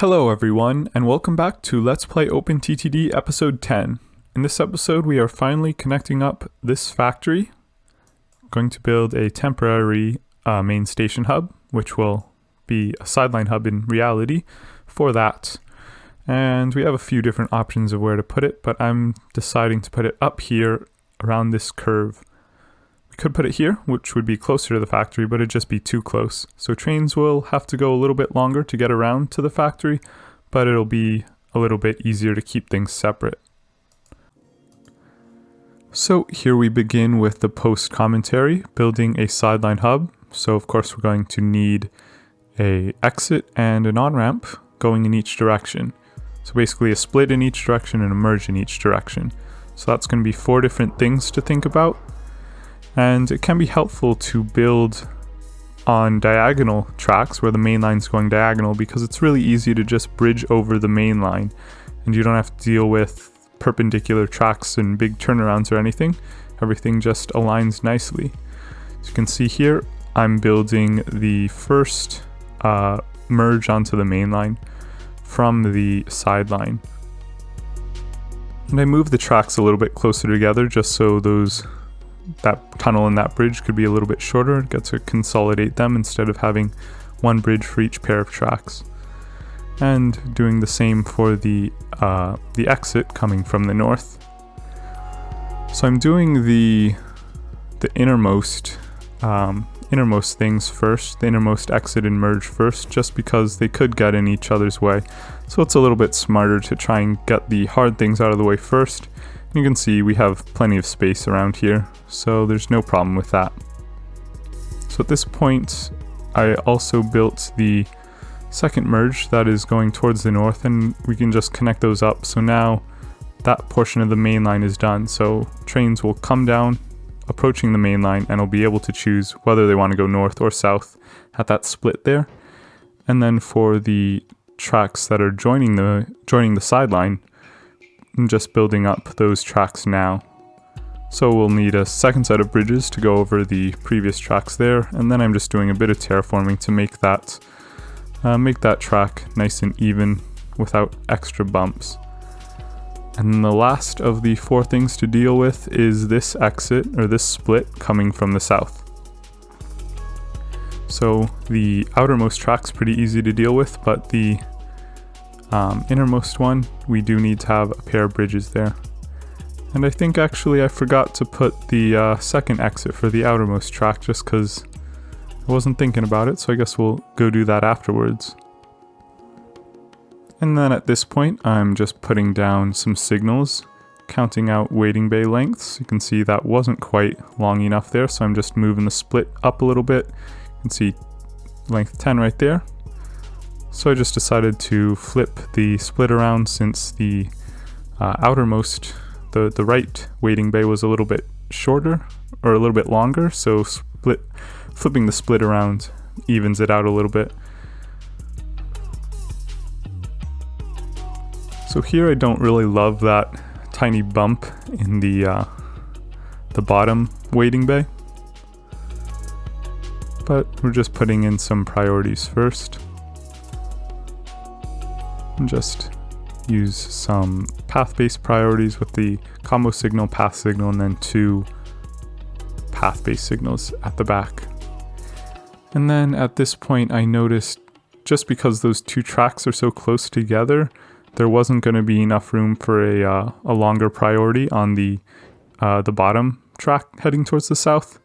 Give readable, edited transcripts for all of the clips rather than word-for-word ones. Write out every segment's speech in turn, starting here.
Hello everyone, and welcome back to Let's Play OpenTTD episode 10. In this episode we are finally connecting up this factory. I'm going to build a temporary main station hub, which will be a sideline hub in reality for that. And we have a few different options of where to put it, but I'm deciding to put it up here around this curve. We could put it here, which would be closer to the factory, but it'd just be too close. So trains will have to go a little bit longer to get around to the factory, but it'll be a little bit easier to keep things separate. So here we begin with the post commentary, building a sideline hub. So of course we're going to need an exit and an on-ramp going in each direction. So basically a split in each direction and a merge in each direction. So that's going to be 4 different things to think about. And it can be helpful to build on diagonal tracks where the main line is going diagonal, because it's really easy to just bridge over the main line and you don't have to deal with perpendicular tracks and big turnarounds or anything. Everything just aligns nicely. As you can see here, I'm building the first merge onto the main line from the sideline. And I moved the tracks a little bit closer together just so that tunnel and that bridge could be a little bit shorter. Get to consolidate them instead of having one bridge for each pair of tracks. And doing the same for the exit coming from the north. So I'm doing the innermost things first, the innermost exit and merge first, just because they could get in each other's way. So it's a little bit smarter to try and get the hard things out of the way first. You can see we have plenty of space around here, so there's no problem with that. So at this point, I also built the second merge that is going towards the north, and we can just connect those up. So now that portion of the main line is done. So trains will come down, approaching the main line, and will be able to choose whether they want to go north or south at that split there. And then for the tracks that are joining the sideline, I'm just building up those tracks now. So we'll need a second set of bridges to go over the previous tracks there, and then I'm just doing a bit of terraforming to make that track nice and even without extra bumps. And then the last of the 4 things to deal with is this exit, or this split, coming from the south. So the outermost track's pretty easy to deal with, but the innermost one, we do need to have a pair of bridges there. And I think actually I forgot to put the second exit for the outermost track just because I wasn't thinking about it, so I guess we'll go do that afterwards. And then at this point I'm just putting down some signals, counting out waiting bay lengths. You can see that wasn't quite long enough there, so I'm just moving the split up a little bit. You can see length 10 right there. So I just decided to flip the split around since the outermost, the right waiting bay was a little bit shorter, or a little bit longer, so flipping the split around evens it out a little bit. So here I don't really love that tiny bump in the bottom waiting bay, but we're just putting in some priorities first. And just use some path-based priorities with the combo signal, path signal, and then 2 path-based signals at the back. And then at this point I noticed, just because those 2 tracks are so close together, there wasn't going to be enough room for a longer priority on the bottom track heading towards the south.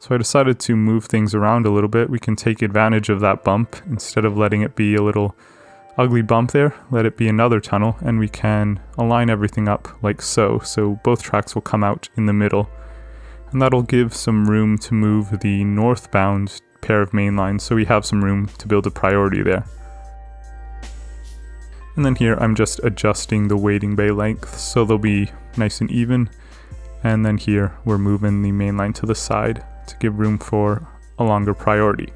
So I decided to move things around a little bit. We can take advantage of that bump instead of letting it be a little ugly bump there, let it be another tunnel, and we can align everything up like so. So both tracks will come out in the middle, and that'll give some room to move the northbound pair of main lines, so we have some room to build a priority there. And then here I'm just adjusting the waiting bay length so they'll be nice and even, and then here we're moving the main line to the side to give room for a longer priority.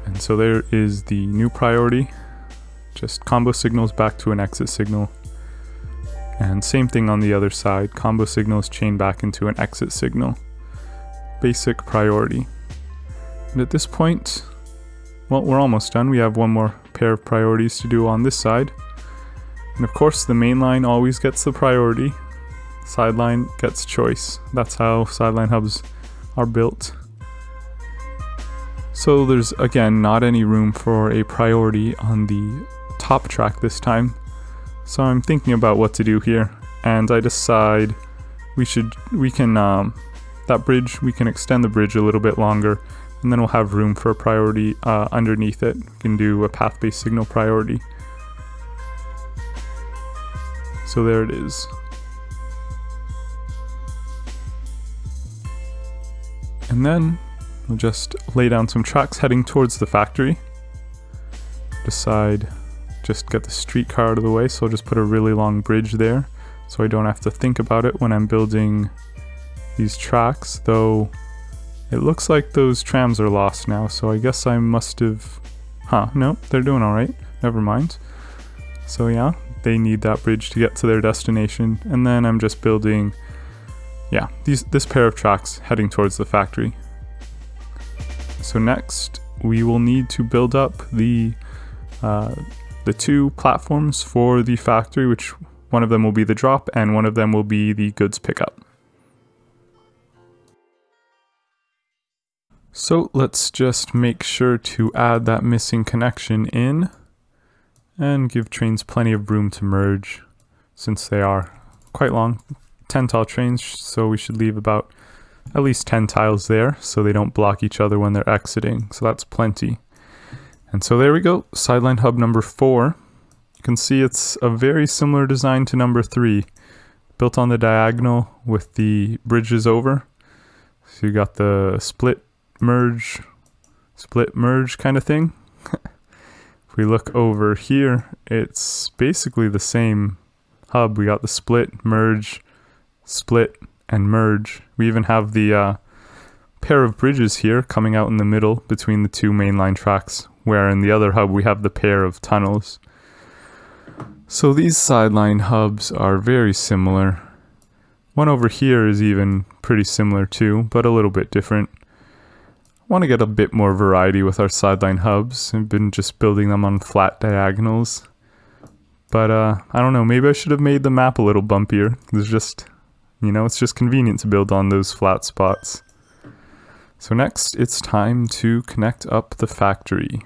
And so there is the new priority, just combo signals back to an exit signal. And same thing on the other side, combo signals chain back into an exit signal. Basic priority. And at this point, well, we're almost done. We have one more pair of priorities to do on this side. And of course, the main line always gets the priority. Sideline gets choice. That's how sideline hubs are built. So there's, again, not any room for a priority on the top track this time. So I'm thinking about what to do here. And I decide we can extend the bridge a little bit longer, and then we'll have room for a priority underneath it. We can do a path-based signal priority. So there it is. And then we'll just lay down some tracks heading towards the factory. Decide, just get the streetcar out of the way, so I'll just put a really long bridge there, so I don't have to think about it when I'm building these tracks, though it looks like those trams are lost now, so I guess I must have... no, they're doing alright, never mind. So yeah, they need that bridge to get to their destination, and then I'm just building, yeah, this pair of tracks heading towards the factory. So next, we will need to build up the 2 platforms for the factory, which one of them will be the drop, and one of them will be the goods pickup. So let's just make sure to add that missing connection in and give trains plenty of room to merge, since they are quite long, 10 tile trains, so we should leave about at least 10 tiles there so they don't block each other when they're exiting, so that's plenty. And so there we go, sideline hub number 4. You can see it's a very similar design to number 3, built on the diagonal with the bridges over. So you got the split merge kind of thing. If we look over here, it's basically the same hub. We got the split, merge, and merge. We even have the pair of bridges here coming out in the middle between the 2 mainline tracks, where in the other hub we have the pair of tunnels. So these sideline hubs are very similar. One over here is even pretty similar too, but a little bit different. I want to get a bit more variety with our sideline hubs. I've been just building them on flat diagonals. But I don't know, maybe I should have made the map a little bumpier. There's just, it's just convenient to build on those flat spots. So next, it's time to connect up the factory.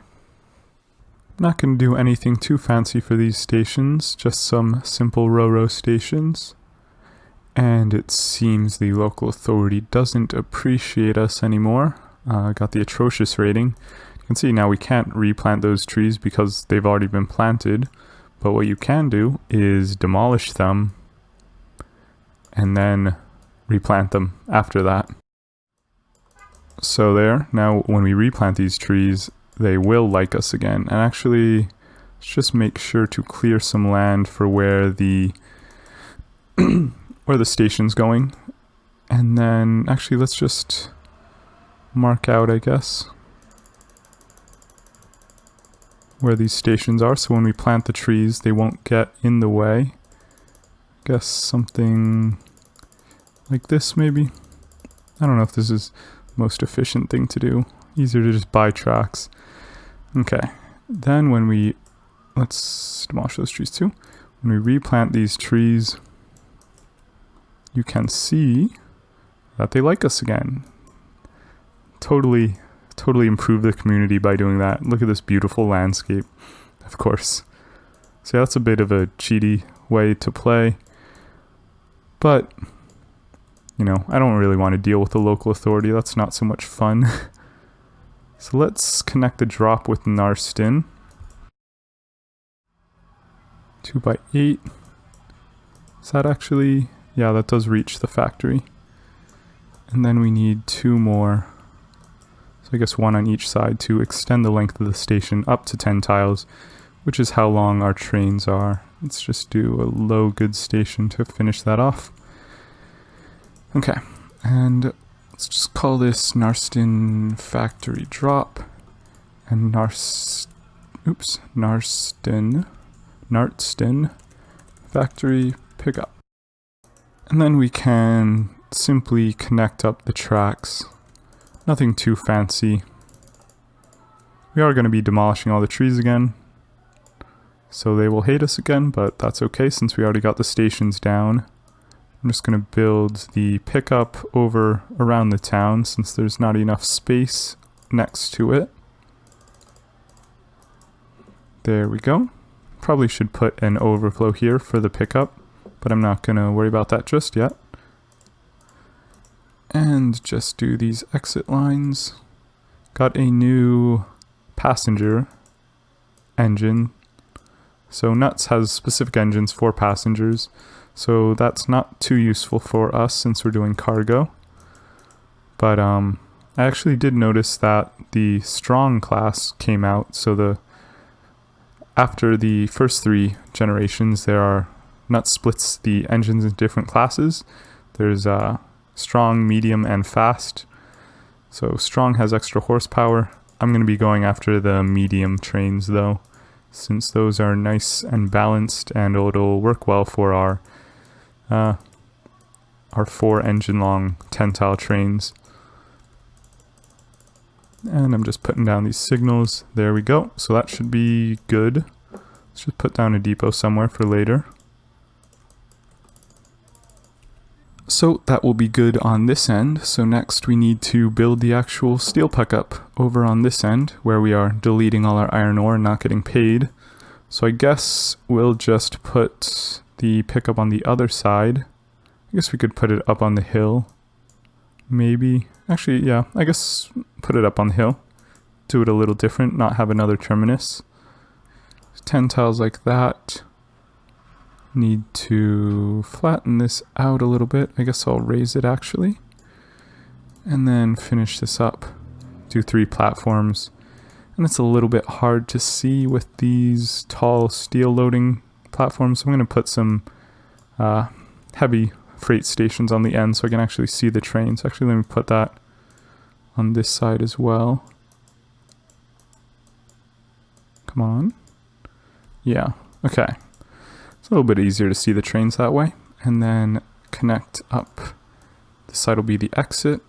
I'm not going to do anything too fancy for these stations, just some simple row stations. And it seems the local authority doesn't appreciate us anymore. Got the atrocious rating. You can see now we can't replant those trees because they've already been planted. But what you can do is demolish them and then replant them after that. So there, now when we replant these trees, they will like us again. And actually, let's just make sure to clear some land for where the where the station's going. And then, actually, let's just mark out, I guess, where these stations are, so when we plant the trees, they won't get in the way. I guess something like this, maybe? I don't know if this is the most efficient thing to do. Easier to just buy tracks. Okay, then when we, let's demolish those trees too. When we replant these trees, you can see that they like us again. Totally improve the community by doing that. Look at this beautiful landscape, of course. So yeah, that's a bit of a cheaty way to play. But, I don't really want to deal with the local authority. That's not so much fun. So let's connect the drop with Narston. 2x8. Is that actually... Yeah, that does reach the factory. And then we need 2 more. So I guess 1 on each side to extend the length of the station up to 10 tiles, which is how long our trains are. Let's just do a low goods station to finish that off. Okay, and let's just call this Narston Factory Drop and Narston Factory Pickup. And then we can simply connect up the tracks. Nothing too fancy. We are going to be demolishing all the trees again, so they will hate us again, but that's okay since we already got the stations down. I'm just going to build the pickup over around the town since there's not enough space next to it. There we go. Probably should put an overflow here for the pickup, but I'm not going to worry about that just yet. And just do these exit lines. Got a new passenger engine. So Nuts has specific engines for passengers, so that's not too useful for us since we're doing cargo. But I actually did notice that the Strong class came out, so after the first 3 generations, Nuts splits the engines into different classes. There's Strong, Medium, and Fast. So Strong has extra horsepower. I'm going to be going after the medium trains though, since those are nice and balanced and it'll work well for our 4 engine long 10-tile trains. And I'm just putting down these signals. There we go. So that should be good. Let's just put down a depot somewhere for later. So that will be good on this end. So next we need to build the actual steel pickup over on this end where we are deleting all our iron ore and not getting paid. So I guess we'll just put the pickup on the other side. I guess we could put it up on the hill. Maybe. Actually, yeah, I guess put it up on the hill. Do it a little different, not have another terminus. 10 tiles like that. Need to flatten this out a little bit. I guess I'll raise it actually. And then finish this up. Do 3 platforms. And it's a little bit hard to see with these tall steel loading platforms. I'm going to put some heavy freight stations on the end so I can actually see the trains. Actually, let me put that on this side as well. Come on. Yeah, okay. It's a little bit easier to see the trains that way. And then connect up. This side will be the exit.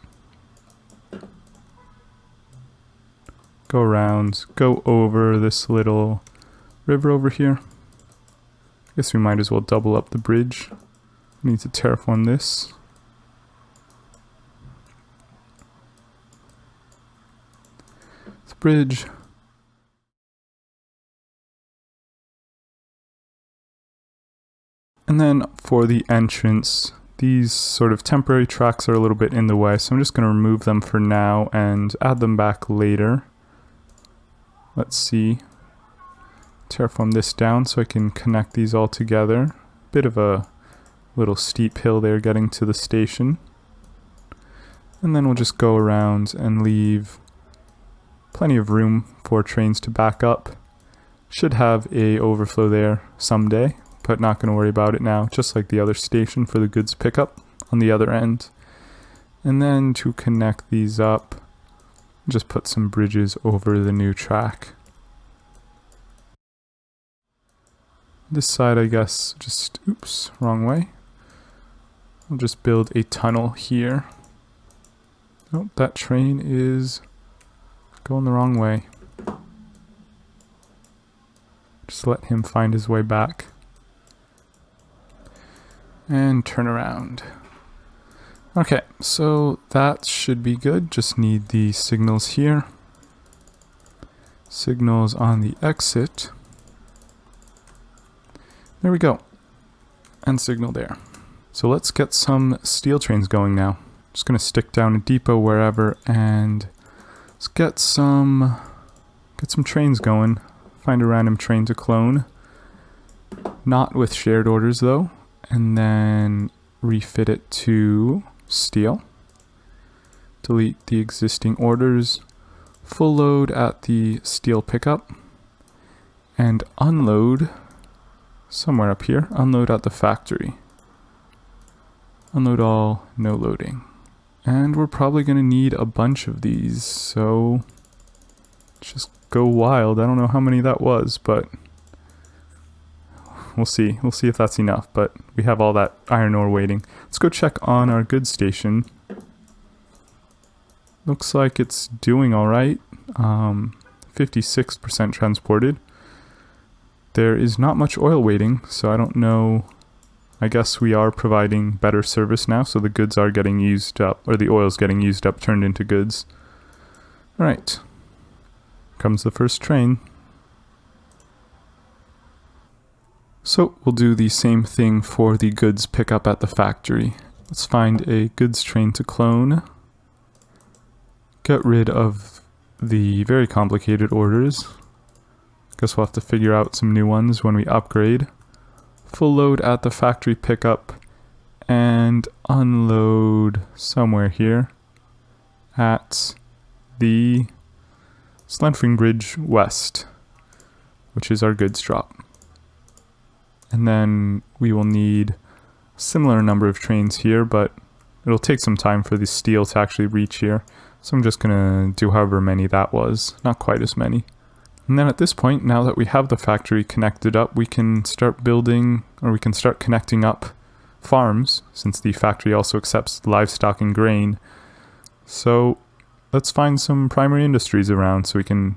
Go around, go over this little river over here. I guess we might as well double up the bridge. We need to terraform this. The bridge. And then for the entrance, these sort of temporary tracks are a little bit in the way, so I'm just going to remove them for now and add them back later. Let's see. Terraform this down so I can connect these all together. Bit of a little steep hill there getting to the station. And then we'll just go around and leave plenty of room for trains to back up. Should have a overflow there someday, but not going to worry about it now, just like the other station for the goods pickup on the other end. And then to connect these up, just put some bridges over the new track. This side, I guess, just, oops, wrong way. We'll just build a tunnel here. Oh, that train is going the wrong way. Just let him find his way back. And turn around. Okay, so that should be good. Just need the signals here. Signals on the exit. There we go. And signal there. So let's get some steel trains going now. Just gonna stick down a depot wherever and let's get some trains going. Find a random train to clone. Not with shared orders though. And then refit it to steel. Delete the existing orders. Full load at the steel pickup. And unload somewhere up here. Unload at the factory. Unload all, no loading. And we're probably going to need a bunch of these, so let's just go wild. I don't know how many that was, but we'll see. We'll see if that's enough, but we have all that iron ore waiting. Let's go check on our goods station. Looks like it's doing alright. 56% transported. There is not much oil waiting, so I don't know. I guess we are providing better service now, so the goods are getting used up, or the oil's getting used up, turned into goods. Alright. Comes the first train. So we'll do the same thing for the goods pickup at the factory. Let's find a goods train to clone. Get rid of the very complicated orders. Guess we'll have to figure out some new ones when we upgrade. Full load at the factory pickup and unload somewhere here at the Slentering Bridge West, which is our goods drop. And then we will need a similar number of trains here, but it'll take some time for the steel to actually reach here. So I'm just gonna do however many that was, not quite as many. And then at this point, now that we have the factory connected up, we can start building, or we can start connecting up farms, since the factory also accepts livestock and grain. So let's find some primary industries around so we can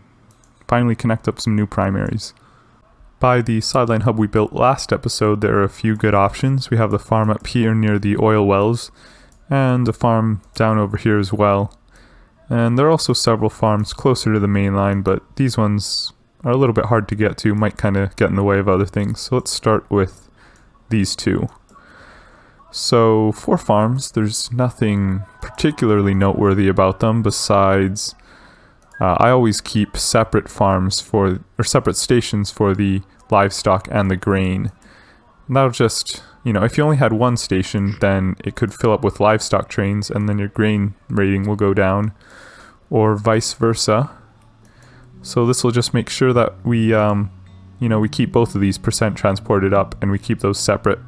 finally connect up some new primaries. By the sideline hub we built last episode, there are a few good options. We have the farm up here near the oil wells, and a farm down over here as well. And there are also several farms closer to the main line, but these ones are a little bit hard to get to, might kind of get in the way of other things. So let's start with these two. So for farms, there's nothing particularly noteworthy about them besides I always keep separate farms or separate stations for the livestock and the grain. And that'll just, if you only had one station, then it could fill up with livestock trains and then your grain rating will go down, or vice versa. So this will just make sure that we, we keep both of these percent transported up and we keep those separate.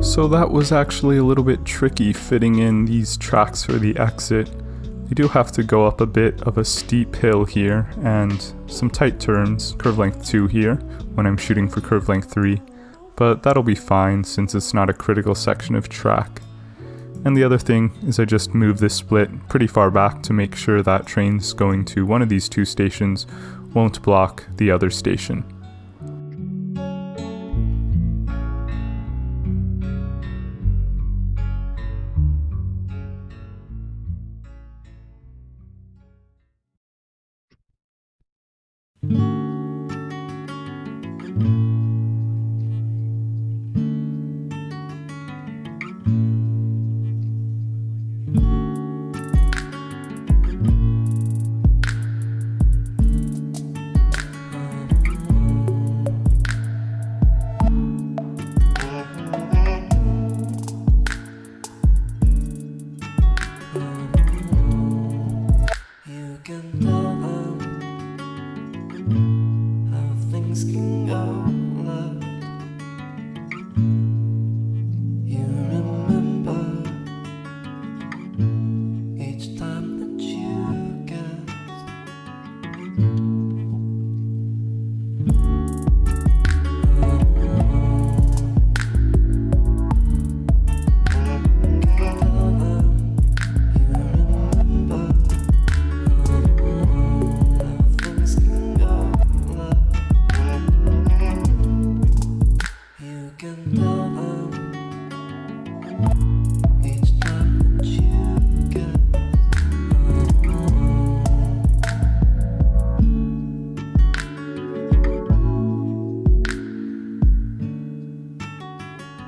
So that was actually a little bit tricky fitting in these tracks for the exit. You do have to go up a bit of a steep hill here and some tight turns, curve length 2 here, when I'm shooting for curve length 3, but that'll be fine since it's not a critical section of track. And the other thing is I just moved this split pretty far back to make sure that trains going to one of these two stations won't block the other station.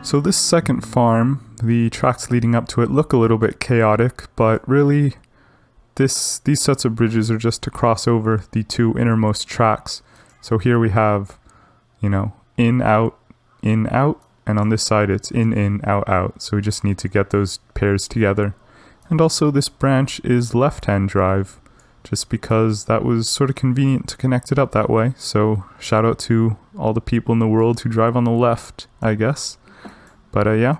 So this second farm, The tracks leading up to it look a little bit chaotic, but really these sets of bridges are just to cross over the two innermost tracks. So here we have, in, out, and on this side it's in, out. So we just need to get those pairs together. And also this branch is left-hand drive, just because that was sort of convenient to connect it up that way. So shout out to all the people in the world who drive on the left, I guess. But yeah,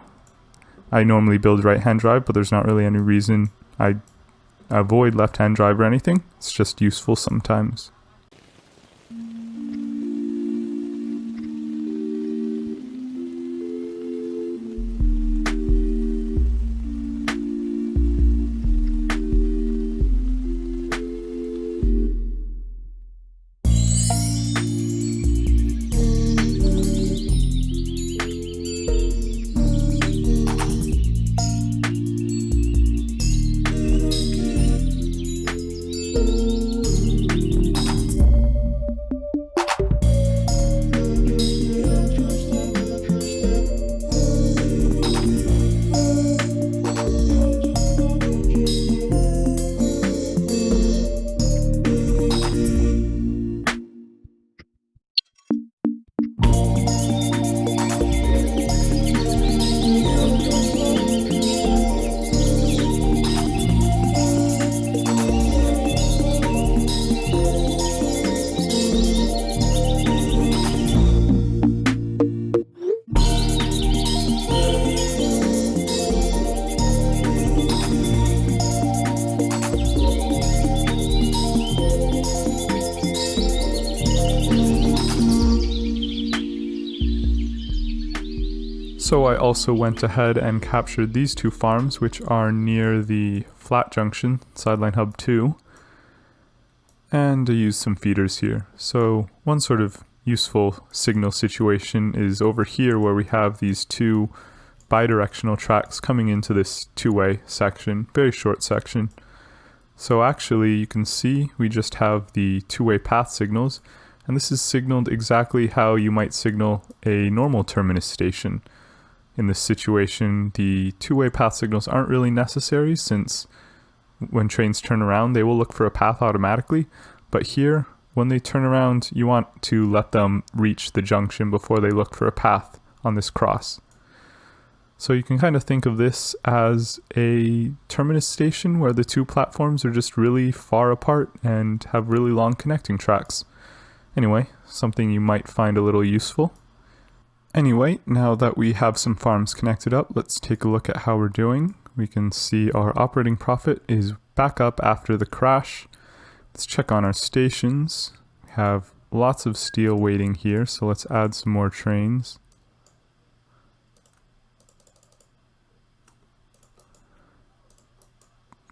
I normally build right-hand drive, but there's not really any reason I avoid left-hand drive or anything. It's just useful sometimes. So I also went ahead and captured these two farms, which are near the flat junction, Sideline Hub 2, and I used some feeders here. So one sort of useful signal situation is over here where we have these two bidirectional tracks coming into this two-way section, very short section. So actually you can see we just have the two-way path signals, and this is signaled exactly how you might signal a normal terminus station. In this situation, the two-way path signals aren't really necessary, since when trains turn around, they will look for a path automatically. But here, when they turn around, you want to let them reach the junction before they look for a path on this cross. So you can kind of think of this as a terminus station where the two platforms are just really far apart and have really long connecting tracks. Anyway, something you might find a little useful. Anyway, now that we have some farms connected up, let's take a look at how we're doing. We can see our operating profit is back up after the crash. Let's check on our stations. We have lots of steel waiting here, so let's add some more trains.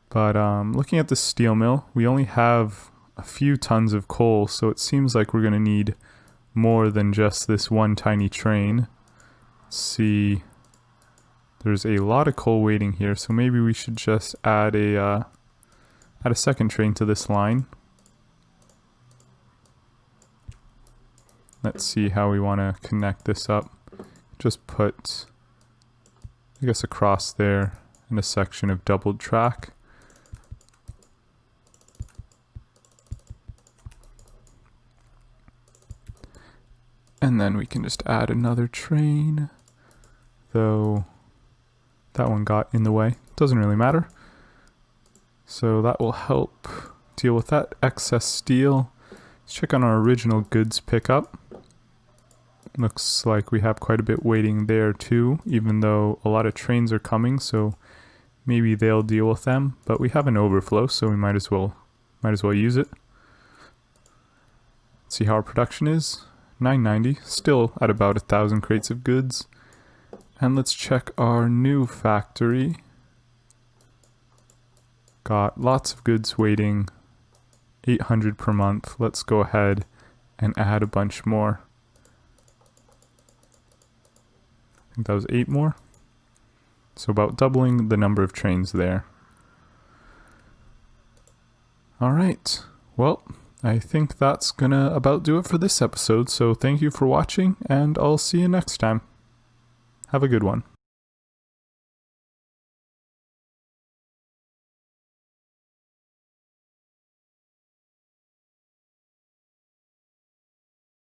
But looking at the steel mill, we only have a few tons of coal, so it seems like we're going to need more than just this one tiny train. Let's see, there's a lot of coal waiting here, so maybe we should just add a second train to this line. Let's see how we want to connect this up. Just put, I guess, across there in a section of doubled track. And then we can just add another train, though that one got in the way. Doesn't really matter. So that will help deal with that excess steel. Let's check on our original goods pickup. Looks like we have quite a bit waiting there too, even though a lot of trains are coming, so maybe they'll deal with them. But we have an overflow, so we might as well use it. Let's see how our production is. 990, still at about 1,000 crates of goods. And let's check our new factory. Got lots of goods waiting, 800 per month. Let's go ahead and add a bunch more. I think that was 8 more. So about doubling the number of trains there. Alright, well, I think that's gonna about do it for this episode, so thank you for watching, and I'll see you next time. Have a good one.